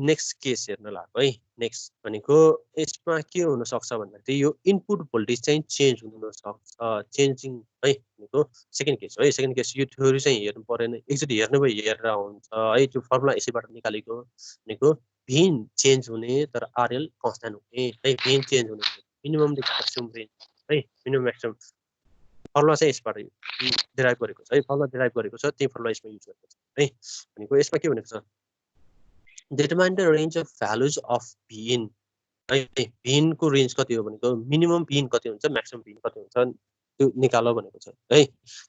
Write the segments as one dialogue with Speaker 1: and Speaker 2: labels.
Speaker 1: next case हेर्न लाग्यो है नेक्स्ट भनेको यसमा के हुन सक्छ भन्दाखेरि यो इनपुट भोल्टेज चाहिँ चेन्ज हुन सक्छ चेन्जिङ है भनेको सेकेन्ड केस है सेकेन्ड केस यो थ्योरी चाहिँ हेर्नु परेन एकचोटि हेर्नु भयो हेरेर हुन्छ है त्यो फर्मुला यसैबाट निकालेको भनेको भिन चेन्ज हुने तर आरएल कन्स्ट्यान्ट हुने है भिन चेन्ज हुने मिनिमम म्याक्सिमम रेन्ज है मिनिमम म्याक्सिमम फर्मुला चाहिँ यसबाट डिराइभ गरेको छ है फर्मुला डिराइभ गरेको छ त्यही फर्मुला यसमा युज गरेको छ है भनेको यसमा के भनेको छ determine the range of values of Vin है Vin को रेन्ज कति हो भनेको मिनिमम Vin कति हुन्छ म्याक्सिमम Vin कति हुन्छ त्यो निकाल्नु भनेको छ है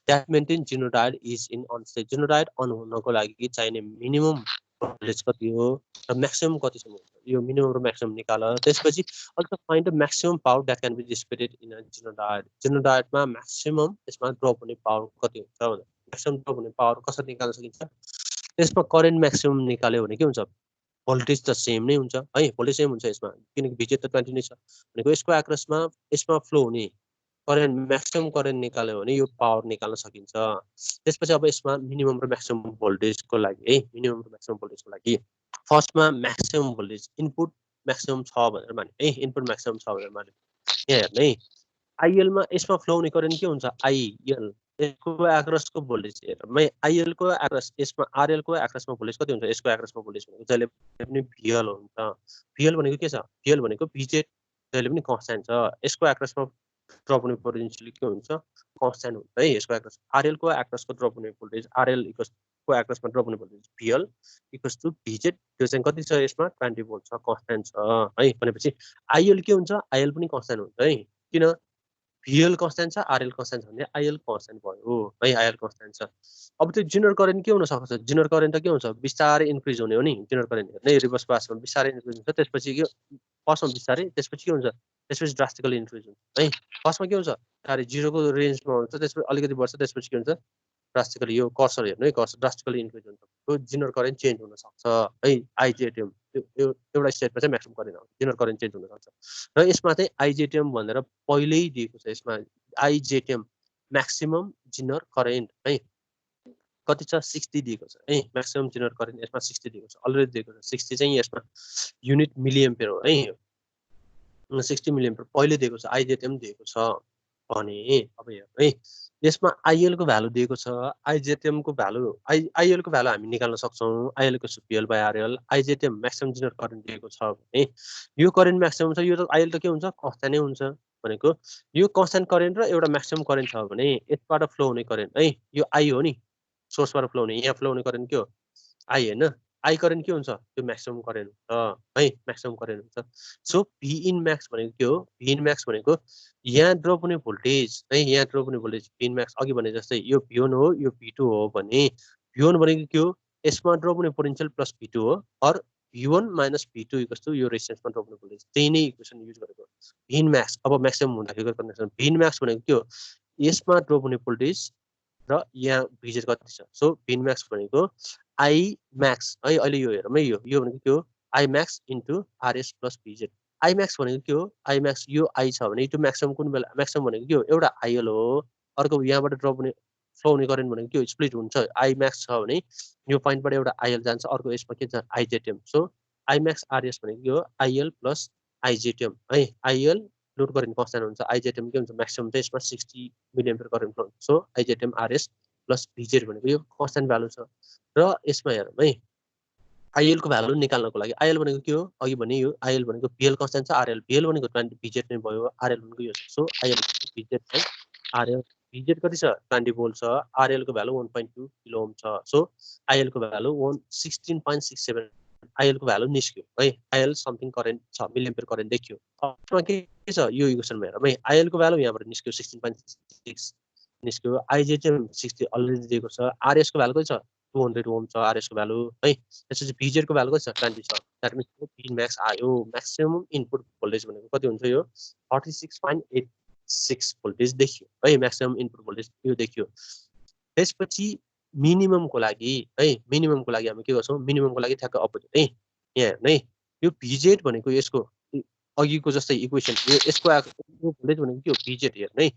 Speaker 1: that maintain Zener is in on state Zener on हुनको लागि चाहिने मिनिमम भोल्टेज कति हो र म्याक्सिमम कतिसम्म हुन्छ यो मिनिमम र म्याक्सिमम निकाल त्यसपछि also find the maximum power that can be dissipated in a Zener मा म्याक्सिमम यसमा ड्रप हुने पावर कति हुन्छ भन्दा म्याक्सिमम ड्रप हुने पावर कसरी निकाल्न सकिन्छ त्यसमा करेन्ट म्याक्सिमम निकाल्यो भने के हुन्छ भोल्टेज त सेम नै हुन्छ है भोल्टेज सेम हुन्छ यसमा किनकि भिजेट त 20 नै छ भनेको यसको एक्रोसमा यसमा फ्लो हुने करेन्ट म्याक्सिमम करेन्ट निकाल्यो भने यो पावर निकाल्न सकिन्छ त्यसपछि अब यसमा मिनिमम र म्याक्सिमम भोल्टेजको लागि है मिनिमम र म्याक्सिमम भोल्टेजको लागि फर्स्टमा म्याक्सिमम भोल्टेज इनपुट म्याक्सिमम छ भनेर माने है इनपुट म्याक्सिमम छ भनेर माने यहाँ हेर्नु है आईएल मा यसमा फ्लो हुने करेन्ट के हुन्छ आईएल यसको एक्रोसको भोल्टेज हेर्मै आईएल को एक्रोस यसमा आरएल को एक्रोसमा भोल्टेज कति हुन्छ यसको एक्रोसमा भोल्टेज भनेको जहिले पनि भिएल हुन्छ भिएल भनेको के छ भिएल भनेको भिजेट जहिले पनि कन्स्ट्यान्ट छ यसको एक्रोसमा ड्रप हुने पोटेन्शियल के हुन्छ कन्स्ट्यान्ट हुन्छ है यसको एक्रोस आरएल को एक्रोसको ड्रप हुने भोल्टेज आरएल इक्वल्स को एक्रोसमा ड्रप हुने भोल्टेज भिएल इक्वल्स टु भिजेट त्यो चाहिँ कति छ यसमा 20 भोल्ट छ कन्स्ट्यान्ट छ है भनेपछि आईएल के हुन्छ आईएल पनि कन्स्ट्यान्ट हुन्छ है किन भिएल कन्स्ट्यान्ट छ आरएल कन्स्ट्यान्ट छ भने आईएल कन्स्ट्यान्ट भयो है आईएल कन्स्ट्यान्ट छ अब त्यो जेनर करेन्ट के हुन सक्छ जेनर करेन्ट त के हुन्छ बिस्तारै इन्क्रिज हुने हो नि जेनर करेन्ट हेर्ने रिभर्स बासमा बिस्तारै इन्क्रिज हुन्छ त्यसपछि के फर्स्टमा बिस्तारै त्यसपछि के हुन्छ त्यसपछि ड्रास्टिकली इन्क्रिज हुन्छ है फर्स्टमा के हुन्छ बिस्तारै 0 को रेन्जमा हुन्छ त्यसपछि अलिकति बढ्छ त्यसपछि के हुन्छ ड्रास्टिकली यो कर्सर हेर्नु है कर्सर ड्रास्टिकली इन्क्रिज हुन्छ त्यो जेनर करेन्ट चेन्ज हुन सक्छ है आईजेटिएम एउटा स्टेटमा चाहिँ म्याक्सिमम करेन्ट आउँछ जेनर करेन्ट चेन्ज हुन सक्छ र यसमा चाहिँ आईजेटिएम भनेर पहिल्यै दिएको छ यसमा आईजेटिएम म्याक्सिमम जेनर करेन्ट है कति छ 60 दिएको छ है म्याक्सिमम जेनर करेन्ट यसमा 60 दिएको छ अलरेडी दिएको छ 60 चाहिँ यसमा युनिट मिलि एम्पियर हो है 60 मिलि एम्पियर पहिले दिएको छ आईजेटिएम दिएको छ भने अब हेर्नु है यसमा आईएल को भ्यालु दिएको छ आईजेटिएम को भ्यालु आईएल को भ्यालु हामी निकाल्न सक्छौं आईएल को VL by RL IZTM maximum Zener current दिएको छ भने यो करेन्ट म्याक्सिमम छ यो त आईएल त के हुन्छ कन्स्ट्यान्ट नै हुन्छ भनेको यो कन्स्ट्यान्ट करेन्ट र एउटा म्याक्सिमम करेन्ट छ भने यसबाट फ्लो हुने करेन्ट है यो आई हो नि सोर्सबाट फ्लो हुने यहाँ फ्लो हुने करेन्ट के हो आई हैन आई करेन्ट के हुन्छ त्यो म्याक्सिमम करेन्ट हुन्छ है म्याक्सिमम करेन्ट हुन्छ सो भी इन म्याक्स भनेको के हो भी इन म्याक्स भनेको यहाँ ड्रप हुने भोल्टेज है यहाँ ड्रप हुने भोल्टेज भी इन म्याक्स अघि भने जस्तै यो V1 हो यो V2 हो भने V1 भनेको के हो यसमा ड्रप हुने पोटेन्शियल प्लस V2 हो और V1 minus V2 equals to यो रेजिस्टेन्समा ड्रप हुने भोल्टेज त्यही नै इक्वेसन युज गरेको भी इन म्याक्स अब म्याक्सिमम हुँदाखेरि कन्डिसन भी इन म्याक्स भनेको के हो यसमा ड्रप हुने भोल्टेज र यहाँ भिजेट कति छ सो भी इन म्याक्स भनेको आई म्याक्स है अहिले यो हेरौँ है यो भनेको के हो I max into RS plus VZ I max भनेको के हो आई म्याक्स यो आई छ भने त्यो म्याक्सिमम कुन बेला म्याक्सिमम भनेको के हो एउटा आईएल हो अर्को यहाँबाट ड्रप हुने फ्लो हुने करेन्ट भनेको के हो स्प्लिट हुन्छ आई म्याक्स छ भने यो पोइन्टबाट एउटा आईएल जान्छ अर्को यसमा के छ आईजेटिएम सो आई म्याक्स आरएस भनेको के हो आईएल प्लस आईजेटिएम है आईएल लोड करेन्ट कन्स्ट्यान्ट हुन्छ आईजेटिएम के हुन्छ म्याक्सिमम चाहिँ यसमा 60 मिलि एम्पियर करेन्ट फ्लो हुन्छ सो आईजेटिएम आरएस प्लस भिजेट भनेको यो कन्स्ट्यान्ट भ्यालु छ र यसमा हेरौँ है आईएल को भ्यालु निकाल्नको लागि आईएल भनेको के हो अघि भने यो आईएल भनेको भिएल कन्स्ट्यान्ट छ आरएल भिएल भनेको 20 भिजेट नै भयो आरएल भनेको यो सो आईएल भिजेट है आरएल भिजेट कति छ 20 भोल्ट छ आरएल को भ्यालु 1.2 किलो ओम छ सो आईएल को भ्यालु 16.67 आईएल को भ्यालु निस्क्यो है आईएल समथिङ करेन्ट छ मिलि एम्पियर करेन्ट देखियो अब के छ यो इक्वेसनमा हेरौँ है आईएल को भ्यालु यहाँबाट निस्क्यो 16.6 निस्क्यो आईजेटिएम 60 अलरेडी दिएको छ आरएस को भ्यालु कति छ 200 ओम छ आरएस को भ्यालु है त्यसपछि भिजेट को भ्यालु कति छ 20 छ दैट मिन्स भी म्याक्स आयो म्याक्सिमम इनपुट भोल्टेज भनेको कति हुन्छ यो 46.86 भोल्टेज देखियो है म्याक्सिमम इनपुट भोल्टेज यो देखियो त्यसपछि मिनिमम को लागि है मिनिमम को लागि हामी के गर्छौं मिनिमम को लागि ठ्याक्क अपोजिट है यहाँ हेर्नु है यो भिजेट भनेको यसको अघिको जस्तै इक्वेसन यो यसको भोल्टेज भनेको के हो भिजेट हेर्नु है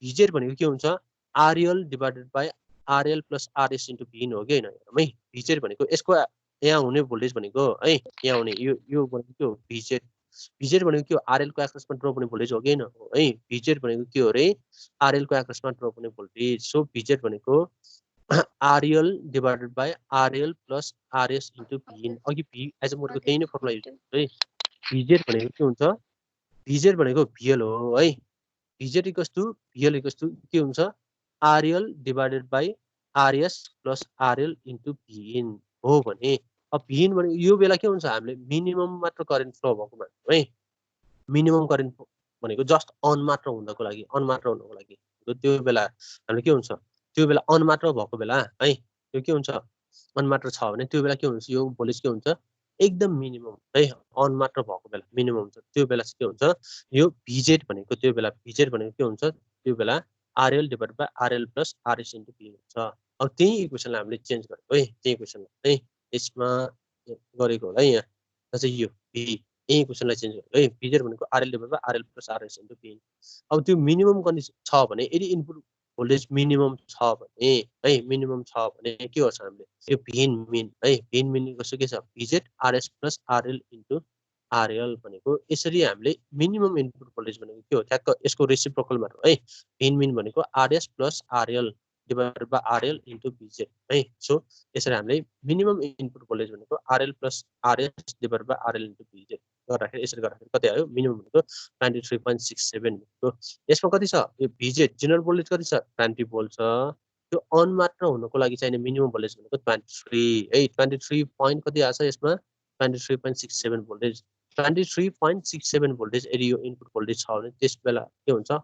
Speaker 1: भिजेट भनेको के हुन्छ RL divided by RL plus RS into V हो कि हैन है भिजेट भनेको यसको यहाँ हुने भोल्टेज भनेको है यहाँ हुने यो भनेको के हो भिजेड भिजेड भनेको के हो आरएल को एक्रोसमा ड्रप हुने भोल्टेज हो कि हैन है भिजेड भनेको के हो रे आरएल को एक्रोसमा ड्रप हुने भोल्टेज सो भिजेड भनेको RL divided by RL plus RS into V in अघि भी एज मोरको त्यही नै फर्मुला युज गर्छु है भिजेड भनेको के हुन्छ भिजेड भनेको भिएल हो है VZ equals to VL equals to के हुन्छ RL divided by RS plus RL into V in हो भने अब भिन भनेको यो बेला के हुन्छ हामीले मिनिमम मात्र करेन्ट फ्लो भएको मान्छे है मिनिमम करेन्ट भनेको जस्ट अन मात्र हुनको लागि अन मात्र हुनको लागि त्यो बेला हामीले के हुन्छ त्यो बेला अन मात्र भएको बेला है त्यो के हुन्छ अन मात्र छ भने त्यो बेला के हुन्छ यो भोल्टेज के हुन्छ एकदम मिनिमम है अन मात्र भएको बेला मिनिमम हुन्छ त्यो बेला चाहिँ के हुन्छ यो भिजेड भनेको त्यो बेला भिजेड भनेको के हुन्छ त्यो बेला RL divided by RL plus RS into P हुन्छ अब त्यही इक्वेसनलाई हामीले चेन्ज गरेको है त्यही इक्वेसनलाई है यसमा गरेको होला है यहाँ चाहिँ यो भी यही इक्वेसनलाई चेन्ज गरेको है भिजेड भनेको RL divided by RL plus RS into P अब त्यो मिनिमम कन्डिसन छ भने यदि इनपुट भोल्टेज मिनिमम छ भने है मिनिमम छ भने के गर्छ हामीले यो भिन मिन है भिन मिन कस्तो के छ VZ RS plus RL into RL भनेको यसरी हामीले मिनिमम इनपुट भोल्टेज भनेको के हो ठ्याक्क यसको रेसिप्रोकलमा है भिन मिन भनेको RS plus RL divided by RL into VZ है सो यसरी हामीले मिनिमम इनपुट भोल्टेज भनेको RL plus RS divided by RL into VZ गर्दाखेरि यसरी गर्दाखेरि कति आयो मिनिमम भनेको 23.67 भनेको यसमा कति छ यो भिजेड जेनरल भोल्टेज कति छ 20 भोल्ट छ त्यो अन मात्र हुनको लागि चाहिने मिनिमम भोल्टेज भनेको 23 है 23 पोइन्ट कति आछ यसमा 23.67 भोल्टेज 23.67 भोल्टेज यदि यो इनपुट भोल्टेज छ भने त्यस बेला के हुन्छ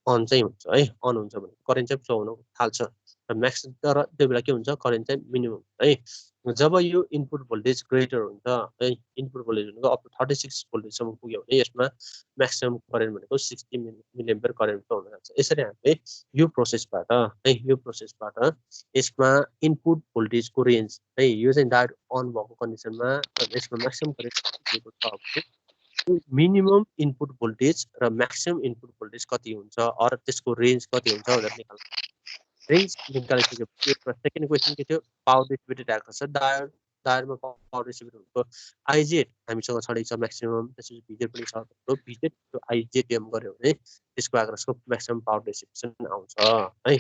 Speaker 1: अन चाहिँ हुन्छ है अन हुन्छ भने करेन्ट चाहिँ फ्लो हुन थाल्छ र म्याक्स तर त्यो बेला के हुन्छ करेन्ट चाहिँ मिनिमम है जब यो इनपुट भोल्टेज ग्रेटर हुन्छ है इनपुट भोल्टेज भनेको अप टु 36 भोल्टेजसम्म पुग्यो भने यसमा म्याक्सिमम करेन्ट भनेको 60 मिलिएम्पियर करेन्ट फ्लो हुन जान्छ यसरी हामीले यो प्रोसेसबाट है यो प्रोसेसबाट यसमा इनपुट भोल्टेजको रेन्ज है यो चाहिँ डायोड अन भएको कन्डिसनमा यसमा म्याक्सिमम करेन्ट दिएको छ भने मिनिमम इनपुट भोल्टेज र म्याक्सिमम इनपुट भोल्टेज कति हुन्छ अर त्यसको रेन्ज कति हुन्छ भनेर निकाल्नु रेन्ज निकालिसकेपछि सेकेन्ड क्वेसन के थियो पावर डिस्ट्रिब्युटेड आएको छ डायोडमा पावर डिस्ट्रिब्युट हुनुको आइजेड हामीसँग छँदै छ म्याक्सिमम त्यसपछि भिजेड पनि छ भिजेड त्यो आइजेड एम गर्यो भने त्यसको आग्रसको म्याक्सिमम पावर डिस्ट्रिब्युसन आउँछ है